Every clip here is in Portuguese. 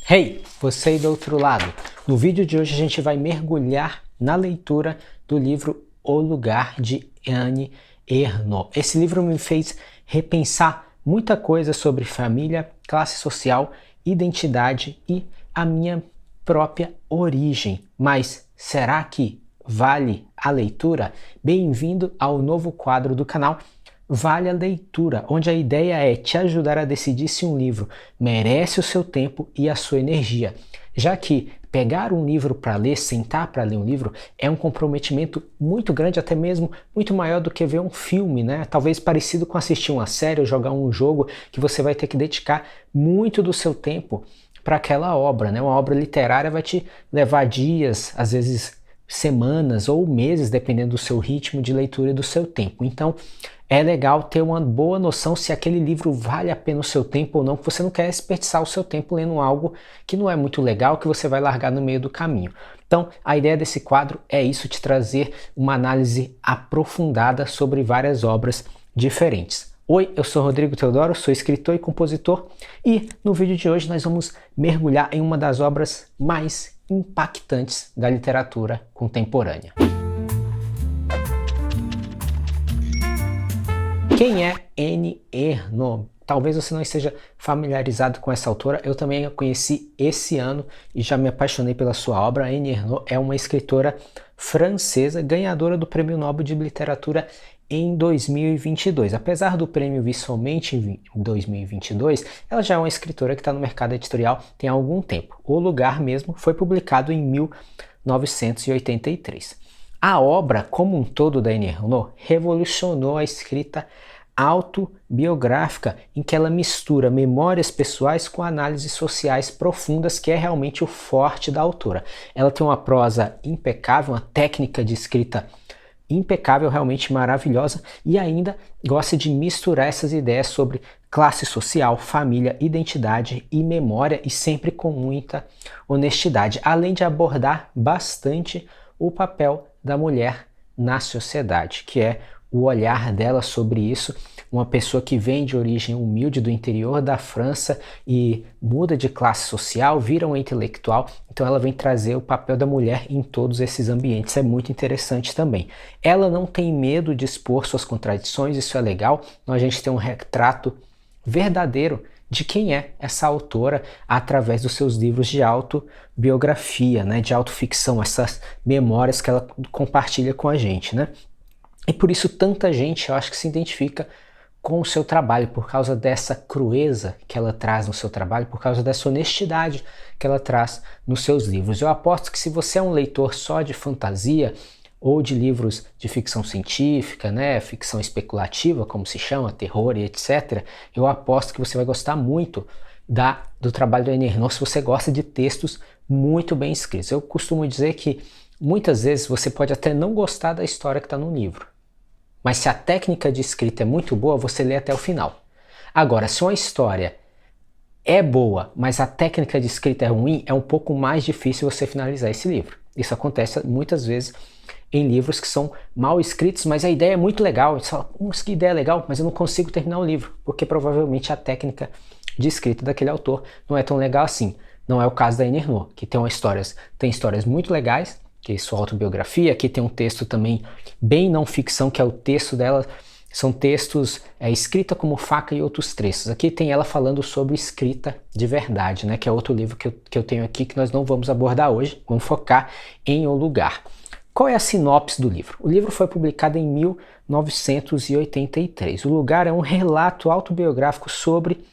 Hey, você aí do outro lado. No vídeo de hoje a gente vai mergulhar na leitura do livro O Lugar, de Annie Ernaux. Esse livro me fez repensar muita coisa sobre família, classe social, identidade e a minha própria origem. Mas será que vale a leitura? Bem-vindo ao novo quadro do canal Vale a Leitura, onde a ideia é te ajudar a decidir se um livro merece o seu tempo e a sua energia, já que pegar um livro para ler, sentar para ler um livro, é um comprometimento muito grande, até mesmo muito maior do que ver um filme, né? Talvez parecido com assistir uma série ou jogar um jogo, que você vai ter que dedicar muito do seu tempo para aquela obra, né? Uma obra literária vai te levar dias, às vezes semanas ou meses, dependendo do seu ritmo de leitura e do seu tempo. Então, é legal ter uma boa noção se aquele livro vale a pena o seu tempo ou não, que você não quer desperdiçar o seu tempo lendo algo que não é muito legal, que você vai largar no meio do caminho. Então, a ideia desse quadro é isso, te trazer uma análise aprofundada sobre várias obras diferentes. Oi, eu sou Rodrigo Teodoro, sou escritor e compositor e no vídeo de hoje nós vamos mergulhar em uma das obras mais impactantes da literatura contemporânea. Quem é Annie Ernaux? Talvez você não esteja familiarizado com essa autora, eu também a conheci esse ano e já me apaixonei pela sua obra. Annie Ernaux é uma escritora francesa, ganhadora do Prêmio Nobel de Literatura em 2022. Apesar do prêmio vir somente em 2022, ela já é uma escritora que está no mercado editorial tem algum tempo. O Lugar mesmo foi publicado em 1983. A obra, como um todo, da Annie Ernaux revolucionou a escrita autobiográfica, em que ela mistura memórias pessoais com análises sociais profundas, que é realmente o forte da autora. Ela tem uma prosa impecável, uma técnica de escrita impecável, realmente maravilhosa, e ainda gosta de misturar essas ideias sobre classe social, família, identidade e memória, e sempre com muita honestidade, além de abordar bastante o papel da mulher na sociedade, que é o olhar dela sobre isso, uma pessoa que vem de origem humilde do interior da França e muda de classe social, vira uma intelectual, então ela vem trazer o papel da mulher em todos esses ambientes, é muito interessante também. Ela não tem medo de expor suas contradições, isso é legal, então a gente tem um retrato verdadeiro de quem é essa autora através dos seus livros de autobiografia, né, de autoficção, essas memórias que ela compartilha com a gente, né? E por isso tanta gente, eu acho, que se identifica com o seu trabalho, por causa dessa crueza que ela traz no seu trabalho, por causa dessa honestidade que ela traz nos seus livros. Eu aposto que se você é um leitor só de fantasia ou de livros de ficção científica, né, ficção especulativa, como se chama, terror e etc., eu aposto que você vai gostar muito do trabalho da Annie Ernaux, se você gosta de textos muito bem escritos. Eu costumo dizer que muitas vezes você pode até não gostar da história que está no livro, mas se a técnica de escrita é muito boa, você lê até o final. Agora, se uma história é boa, mas a técnica de escrita é ruim, é um pouco mais difícil você finalizar esse livro. Isso acontece muitas vezes em livros que são mal escritos, mas a ideia é muito legal. Você fala, que ideia legal, mas eu não consigo terminar o livro, porque provavelmente a técnica de escrita daquele autor não é tão legal assim. Não é o caso da Annie Ernaux, que tem histórias muito legais, que é sua autobiografia. Aqui tem um texto também bem não ficção, que é o texto dela, são textos escrita como faca e outros trechos. Aqui tem ela falando sobre escrita de verdade, né, que é outro livro que eu tenho aqui, que nós não vamos abordar hoje, vamos focar em O Lugar. Qual é a sinopse do livro? O livro foi publicado em 1983. O Lugar é um relato autobiográfico sobre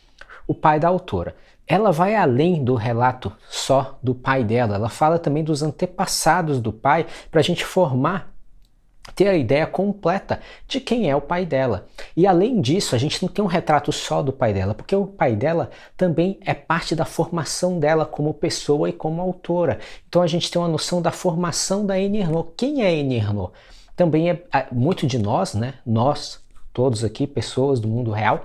o pai da autora. Ela vai além do relato só do pai dela, ela fala também dos antepassados do pai, para a gente ter a ideia completa de quem é o pai dela. E além disso, a gente não tem um retrato só do pai dela, porque o pai dela também é parte da formação dela como pessoa e como autora. Então a gente tem uma noção da formação da Annie Ernaux. Quem é Annie Ernaux? Também é muito de nós, né? Nós, todos aqui, pessoas do mundo real,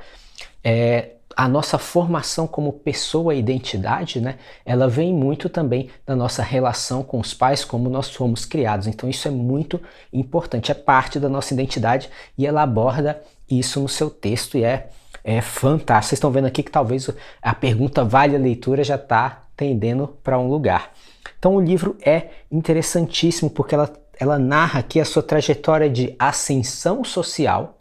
a nossa formação como pessoa e identidade, né, ela vem muito também da nossa relação com os pais, como nós fomos criados. Então isso é muito importante, é parte da nossa identidade, e ela aborda isso no seu texto e é fantástico. Vocês estão vendo aqui que talvez a pergunta vale a leitura já está tendendo para um lugar. Então o livro é interessantíssimo porque ela narra aqui a sua trajetória de ascensão social,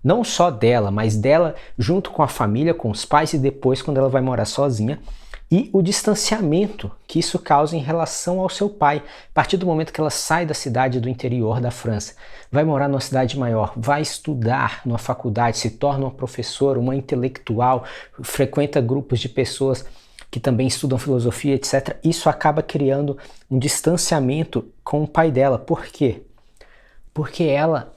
não só dela, mas dela junto com a família, com os pais e depois quando ela vai morar sozinha, e o distanciamento que isso causa em relação ao seu pai. A partir do momento que ela sai da cidade do interior da França, vai morar numa cidade maior, vai estudar numa faculdade, se torna uma professora, uma intelectual, frequenta grupos de pessoas que também estudam filosofia, etc. Isso acaba criando um distanciamento com o pai dela. Por quê? Porque ela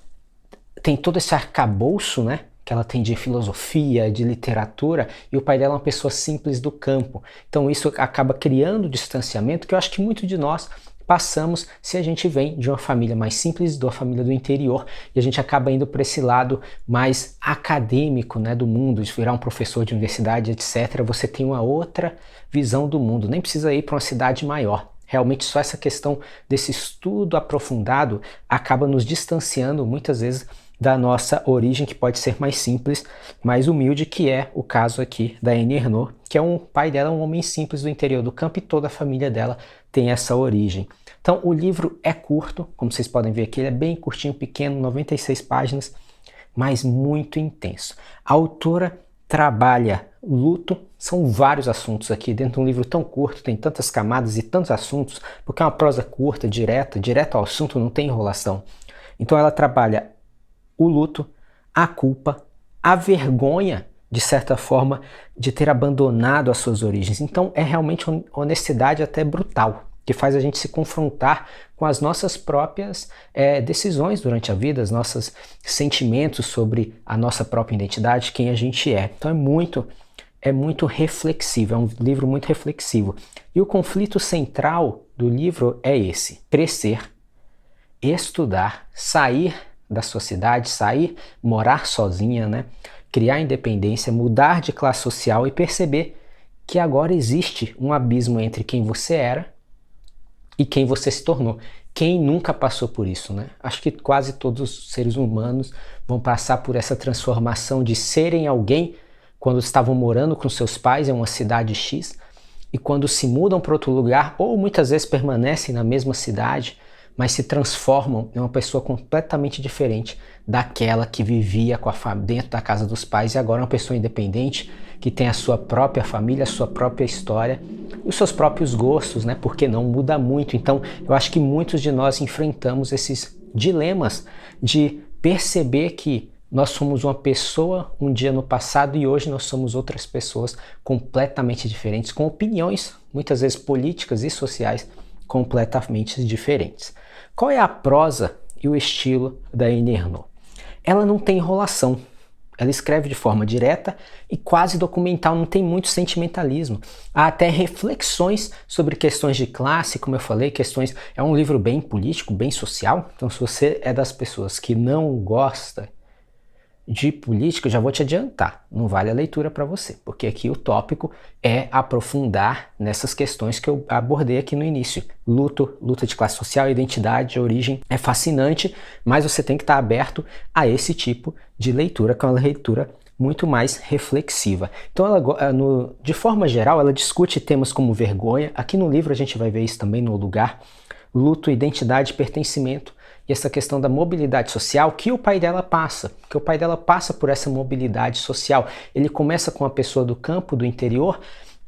tem todo esse arcabouço, né, que ela tem de filosofia, de literatura, e o pai dela é uma pessoa simples do campo. Então isso acaba criando distanciamento que eu acho que muito de nós passamos se a gente vem de uma família mais simples, de uma família do interior, e a gente acaba indo para esse lado mais acadêmico, né, do mundo, de virar um professor de universidade, etc. Você tem uma outra visão do mundo, nem precisa ir para uma cidade maior. Realmente só essa questão desse estudo aprofundado acaba nos distanciando muitas vezes da nossa origem, que pode ser mais simples, mais humilde, que é o caso aqui da Annie Ernaux, que é um pai dela, um homem simples do interior do campo, e toda a família dela tem essa origem. Então o livro é curto, como vocês podem ver aqui, ele é bem curtinho, pequeno, 96 páginas, mas muito intenso. A autora trabalha luto, são vários assuntos aqui, dentro de um livro tão curto, tem tantas camadas e tantos assuntos, porque é uma prosa curta, direto ao assunto, não tem enrolação. Então ela trabalha o luto, a culpa, a vergonha, de certa forma, de ter abandonado as suas origens. Então é realmente uma honestidade até brutal, que faz a gente se confrontar com as nossas próprias decisões durante a vida, os nossos sentimentos sobre a nossa própria identidade, quem a gente é. Então é muito reflexivo, é um livro muito reflexivo. E o conflito central do livro é esse: crescer, estudar, sair da sua cidade, sair, morar sozinha, né? Criar independência, mudar de classe social e perceber que agora existe um abismo entre quem você era e quem você se tornou. Quem nunca passou por isso, né? Acho que quase todos os seres humanos vão passar por essa transformação de serem alguém quando estavam morando com seus pais em uma cidade X e quando se mudam para outro lugar, ou muitas vezes permanecem na mesma cidade, mas se transformam em uma pessoa completamente diferente daquela que vivia dentro da casa dos pais, e agora é uma pessoa independente, que tem a sua própria família, a sua própria história, e os seus próprios gostos, né? Porque não muda muito. Então, eu acho que muitos de nós enfrentamos esses dilemas de perceber que nós somos uma pessoa um dia no passado e hoje nós somos outras pessoas completamente diferentes, com opiniões, muitas vezes políticas e sociais, completamente diferentes. Qual é a prosa e o estilo da Annie Ernaux? Ela não tem enrolação, ela escreve de forma direta e quase documental, não tem muito sentimentalismo. Há até reflexões sobre questões de classe, como eu falei, é um livro bem político, bem social. Então se você é das pessoas que não gosta de política, eu já vou te adiantar, não vale a leitura para você, porque aqui o tópico é aprofundar nessas questões que eu abordei aqui no início. Luta de classe social, identidade, origem, é fascinante, mas você tem que estar aberto a esse tipo de leitura, que é uma leitura muito mais reflexiva. Então, de forma geral, ela discute temas como vergonha. Aqui no livro a gente vai ver isso também no lugar. Luto, identidade, pertencimento, e essa questão da mobilidade social que o pai dela passa, porque o pai dela passa por essa mobilidade social. Ele começa com uma pessoa do campo, do interior,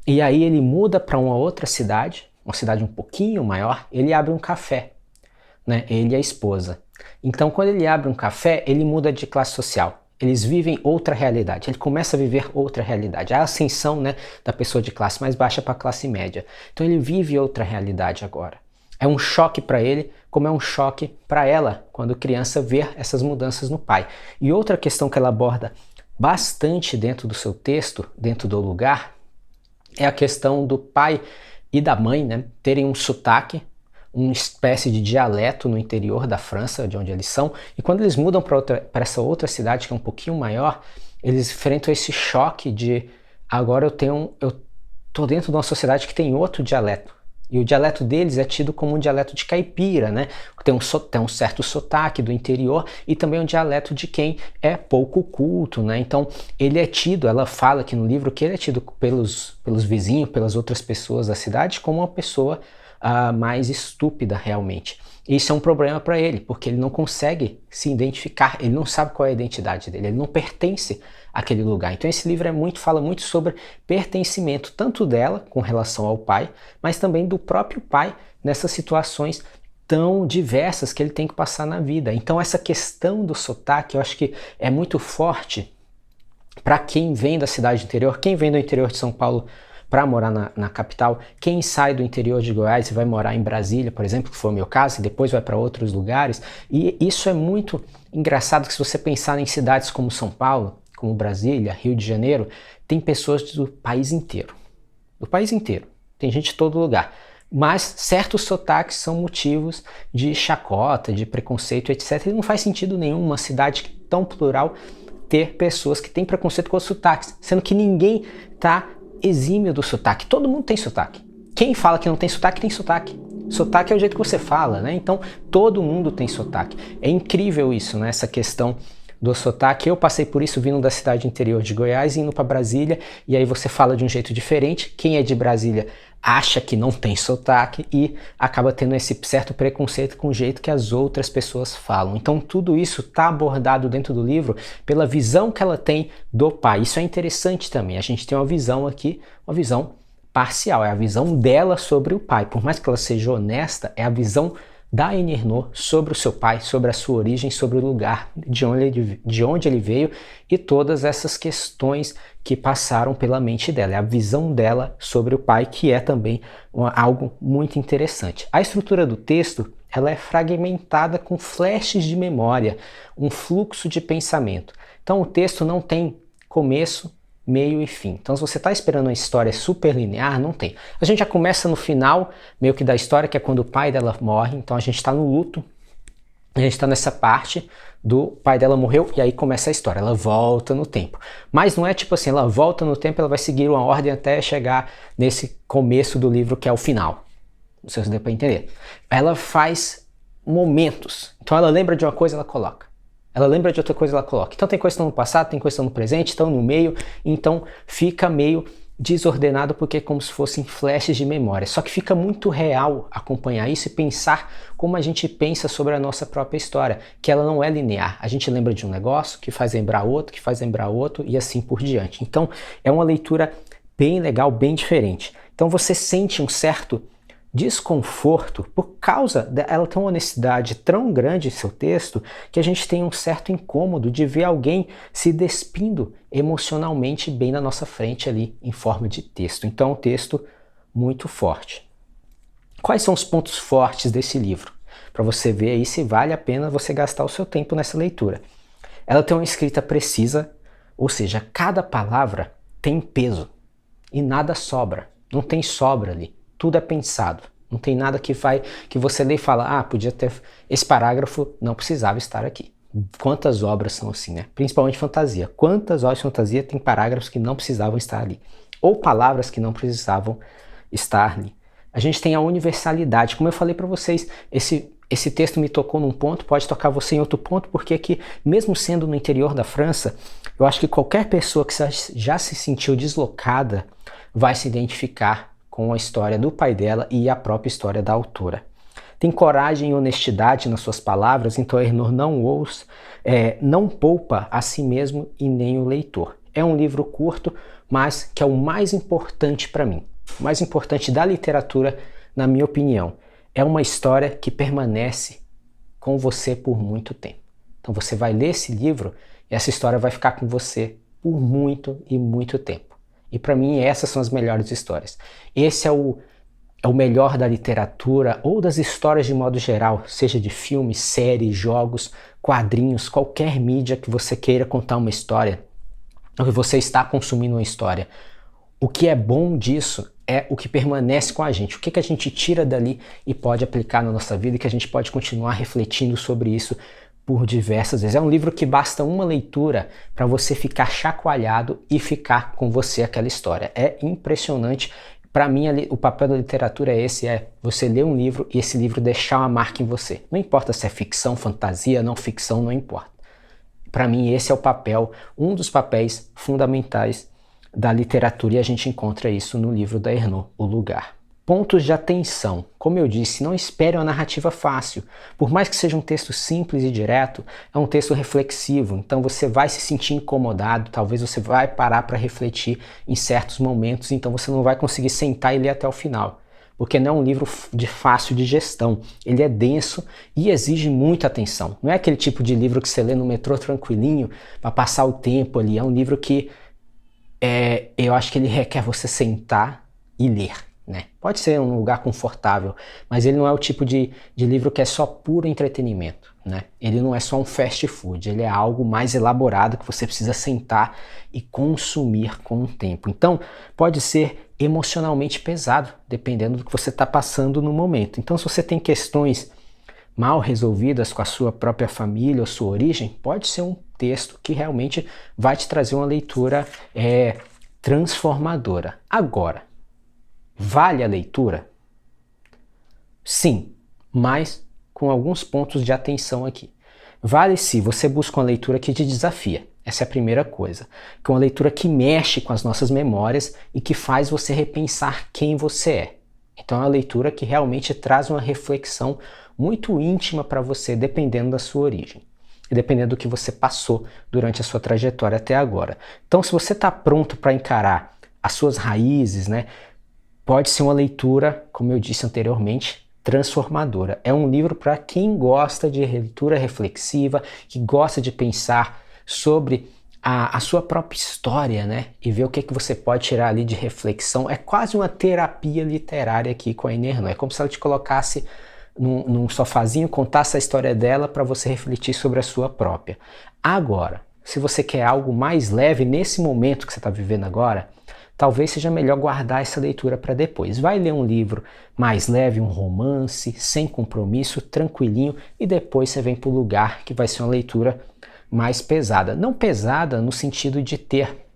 e aí ele muda para uma outra cidade, uma cidade um pouquinho maior, ele abre um café, né? Ele e a esposa. Então, quando ele abre um café, ele muda de classe social. Eles vivem outra realidade, ele começa a viver outra realidade. A ascensão, né, da pessoa de classe mais baixa para a classe média. Então ele vive outra realidade agora. É um choque para ele, como é um choque para ela, quando criança, ver essas mudanças no pai. E outra questão que ela aborda bastante dentro do seu texto, dentro do lugar, é a questão do pai e da mãe, né, terem um sotaque, uma espécie de dialeto no interior da França, de onde eles são, e quando eles mudam para essa outra cidade, que é um pouquinho maior, eles enfrentam esse choque de agora eu tô dentro de uma sociedade que tem outro dialeto. E o dialeto deles é tido como um dialeto de caipira, né? Tem um certo sotaque do interior e também um dialeto de quem é pouco culto, né? Então ele é tido, ela fala aqui no livro que ele é tido pelos vizinhos, pelas outras pessoas da cidade como uma pessoa mais estúpida realmente. Isso é um problema para ele, porque ele não consegue se identificar, ele não sabe qual é a identidade dele, ele não pertence àquele lugar. Então esse livro fala muito sobre pertencimento, tanto dela com relação ao pai, mas também do próprio pai nessas situações tão diversas que ele tem que passar na vida. Então essa questão do sotaque eu acho que é muito forte para quem vem da cidade interior, quem vem do interior de São Paulo para morar na capital, quem sai do interior de Goiás e vai morar em Brasília, por exemplo, que foi o meu caso, e depois vai para outros lugares, e isso é muito engraçado que se você pensar em cidades como São Paulo, como Brasília, Rio de Janeiro, tem pessoas do país inteiro, tem gente de todo lugar, mas certos sotaques são motivos de chacota, de preconceito, etc, e não faz sentido nenhum uma cidade tão plural ter pessoas que têm preconceito com os sotaques, sendo que ninguém está exímio do sotaque. Todo mundo tem sotaque. Quem fala que não tem sotaque, tem sotaque. Sotaque é o jeito que você fala, né? Então, todo mundo tem sotaque. É incrível isso, né? Essa questão do sotaque. Eu passei por isso vindo da cidade interior de Goiás, indo para Brasília, e aí você fala de um jeito diferente. Quem é de Brasília acha que não tem sotaque e acaba tendo esse certo preconceito com o jeito que as outras pessoas falam. Então tudo isso está abordado dentro do livro pela visão que ela tem do pai. Isso é interessante também. A gente tem uma visão aqui, uma visão parcial, é a visão dela sobre o pai. Por mais que ela seja honesta, é a visão da Annie Ernaux sobre o seu pai, sobre a sua origem, sobre o lugar de onde ele veio e todas essas questões que passaram pela mente dela. É a visão dela sobre o pai, que é também algo muito interessante. A estrutura do texto ela é fragmentada com flashes de memória, um fluxo de pensamento. Então o texto não tem começo, meio e fim. Então se você está esperando uma história super linear, não tem. A gente já começa no final meio que da história, que é quando o pai dela morre, então a gente está no luto, a gente está nessa parte do pai dela morreu e aí começa a história, ela volta no tempo. Mas não é tipo assim, ela volta no tempo, ela vai seguir uma ordem até chegar nesse começo do livro que é o final. Não sei se deu para entender. Ela faz momentos, então ela lembra de uma coisa, ela coloca. Ela lembra de outra coisa, ela coloca. Então tem coisa que estão no passado, tem coisa que estão no presente, estão no meio, então fica meio desordenado porque é como se fossem flashes de memória. Só que fica muito real acompanhar isso e pensar como a gente pensa sobre a nossa própria história, que ela não é linear. A gente lembra de um negócio que faz lembrar outro, que faz lembrar outro e assim por diante. Então é uma leitura bem legal, bem diferente. Então você sente um certo desconforto por causa dela ter uma honestidade tão grande em seu texto que a gente tem um certo incômodo de ver alguém se despindo emocionalmente bem na nossa frente ali em forma de texto. Então é um texto muito forte. Quais são os pontos fortes desse livro? Para você ver aí se vale a pena você gastar o seu tempo nessa leitura. Ela tem uma escrita precisa, ou seja, cada palavra tem peso e nada sobra, não tem sobra ali. Tudo é pensado, não tem nada que você lê e fala, podia ter, esse parágrafo não precisava estar aqui. Quantas obras são assim, né? Principalmente fantasia. Quantas obras de fantasia tem parágrafos que não precisavam estar ali? Ou palavras que não precisavam estar ali. A gente tem a universalidade. Como eu falei para vocês, esse texto me tocou num ponto, pode tocar você em outro ponto, porque aqui, mesmo sendo no interior da França, eu acho que qualquer pessoa que já se sentiu deslocada vai se identificar com a história do pai dela e a própria história da autora. Tem coragem e honestidade nas suas palavras, então a Ernaux não poupa a si mesmo e nem o leitor. É um livro curto, mas que é o mais importante para mim. O mais importante da literatura, na minha opinião. É uma história que permanece com você por muito tempo. Então você vai ler esse livro e essa história vai ficar com você por muito e muito tempo. E para mim essas são as melhores histórias. Esse é o melhor da literatura ou das histórias de modo geral, seja de filmes, séries, jogos, quadrinhos, qualquer mídia que você queira contar uma história, ou que você está consumindo uma história. O que é bom disso é o que permanece com a gente, o que a gente tira dali e pode aplicar na nossa vida e que a gente pode continuar refletindo sobre isso por diversas vezes. É um livro que basta uma leitura para você ficar chacoalhado e ficar com você aquela história. É impressionante. Para mim, o papel da literatura é esse, é você ler um livro e esse livro deixar uma marca em você. Não importa se é ficção, fantasia, não ficção, não importa. Para mim, esse é o papel, um dos papéis fundamentais da literatura, e a gente encontra isso no livro da Ernaux, O Lugar. Pontos de atenção. Como eu disse, não espere uma narrativa fácil. Por mais que seja um texto simples e direto, é um texto reflexivo, então você vai se sentir incomodado, talvez você vai parar para refletir em certos momentos, então você não vai conseguir sentar e ler até o final. Porque não é um livro de fácil digestão, ele é denso e exige muita atenção. Não é aquele tipo de livro que você lê no metrô tranquilinho para passar o tempo ali, é um livro que eu acho que ele requer você sentar e ler. Né? Pode ser um lugar confortável, mas ele não é o tipo de livro que é só puro entretenimento. Né? Ele não é só um fast food, ele é algo mais elaborado que você precisa sentar e consumir com o tempo. Então, pode ser emocionalmente pesado, dependendo do que você está passando no momento. Então, se você tem questões mal resolvidas com a sua própria família ou sua origem, pode ser um texto que realmente vai te trazer uma leitura transformadora. Agora, vale a leitura? Sim, mas com alguns pontos de atenção aqui. Vale se você busca uma leitura que te desafia. Essa é a primeira coisa. Que é uma leitura que mexe com as nossas memórias e que faz você repensar quem você é. Então é uma leitura que realmente traz uma reflexão muito íntima para você, dependendo da sua origem. E dependendo do que você passou durante a sua trajetória até agora. Então, se você está pronto para encarar as suas raízes, né? Pode ser uma leitura, como eu disse anteriormente, transformadora. É um livro para quem gosta de leitura reflexiva, que gosta de pensar sobre a sua própria história, né? E ver o que você pode tirar ali de reflexão. É quase uma terapia literária aqui com a Annie Ernaux. É como se ela te colocasse num sofazinho, contasse a história dela para você refletir sobre a sua própria. Agora, se você quer algo mais leve nesse momento que você está vivendo agora, talvez seja melhor guardar essa leitura para depois. Vai ler um livro mais leve, um romance, sem compromisso, tranquilinho, e depois você vem para o Lugar, que vai ser uma leitura mais pesada. Não pesada no sentido de ter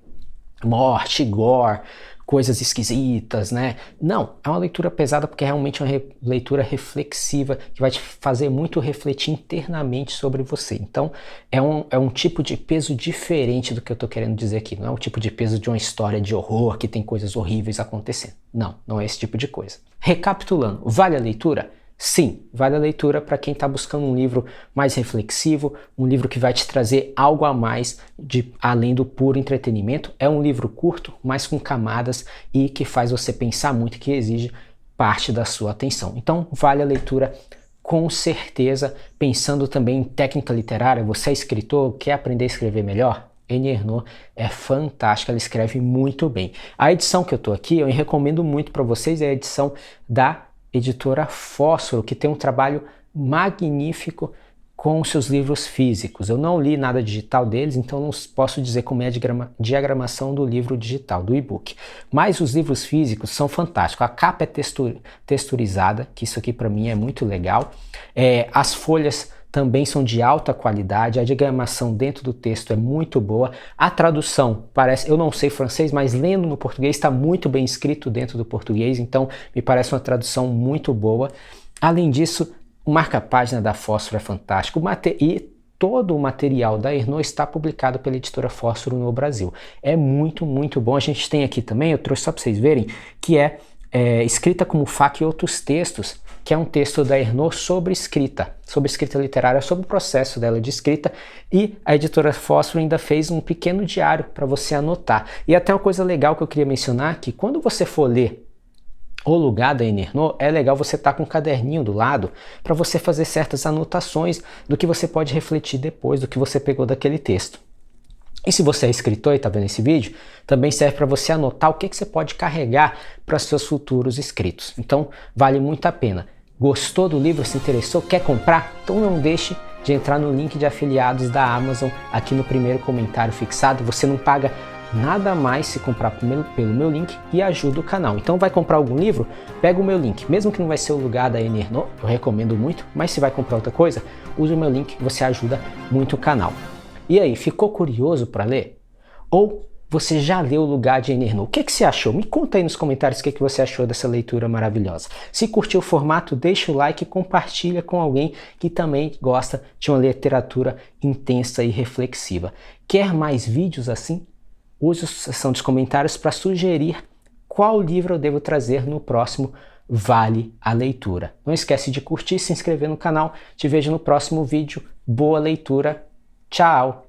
morte, gore, coisas esquisitas, né? Não, é uma leitura pesada porque é realmente uma leitura reflexiva que vai te fazer muito refletir internamente sobre você. Então, é um tipo de peso diferente do que eu estou querendo dizer aqui. Não é o tipo de peso de uma história de horror que tem coisas horríveis acontecendo. Não, não é esse tipo de coisa. Recapitulando, vale a leitura? Sim, vale a leitura para quem está buscando um livro mais reflexivo, um livro que vai te trazer algo a mais além do puro entretenimento. É um livro curto, mas com camadas e que faz você pensar muito, que exige parte da sua atenção. Então, vale a leitura com certeza, pensando também em técnica literária. Você é escritor, quer aprender a escrever melhor? Annie Ernaux é fantástica, ela escreve muito bem. A edição que eu estou aqui, eu recomendo muito para vocês, é a edição da editora Fósforo, que tem um trabalho magnífico com seus livros físicos. Eu não li nada digital deles, então não posso dizer como é a diagramação do livro digital, do e-book. Mas os livros físicos são fantásticos. A capa é texturizada, que isso aqui para mim é muito legal. As folhas também são de alta qualidade, a diagramação dentro do texto é muito boa, a tradução parece, eu não sei francês, mas lendo no português está muito bem escrito dentro do português, então me parece uma tradução muito boa. Além disso, o marca-página da Fósforo é fantástico, e todo o material da Ernaux está publicado pela editora Fósforo no Brasil. É muito, muito bom. A gente tem aqui também, eu trouxe só para vocês verem, que é Escrita como Faca e Outros Textos, que é um texto da Ernaux sobre escrita literária, sobre o processo dela de escrita, e a editora Fósforo ainda fez um pequeno diário para você anotar. E até uma coisa legal que eu queria mencionar, que quando você for ler O Lugar da Annie Ernaux, é legal você estar com um caderninho do lado para você fazer certas anotações do que você pode refletir depois do que você pegou daquele texto. E se você é escritor e está vendo esse vídeo, também serve para você anotar o que você pode carregar para seus futuros escritos. Então, vale muito a pena. Gostou do livro, se interessou, quer comprar? Então não deixe de entrar no link de afiliados da Amazon aqui no primeiro comentário fixado. Você não paga nada mais se comprar pelo meu link e ajuda o canal. Então vai comprar algum livro? Pega o meu link. Mesmo que não vai ser O Lugar da Annie Ernaux, eu recomendo muito, mas se vai comprar outra coisa, use o meu link, você ajuda muito o canal. E aí, ficou curioso para ler? Ou Você já leu O Lugar de Enernu? O que você achou? Me conta aí nos comentários o que você achou dessa leitura maravilhosa. Se curtiu o formato, deixa o like e compartilha com alguém que também gosta de uma literatura intensa e reflexiva. Quer mais vídeos assim? Use a seção dos comentários para sugerir qual livro eu devo trazer no próximo Vale a Leitura. Não esquece de curtir e se inscrever no canal. Te vejo no próximo vídeo. Boa leitura. Tchau!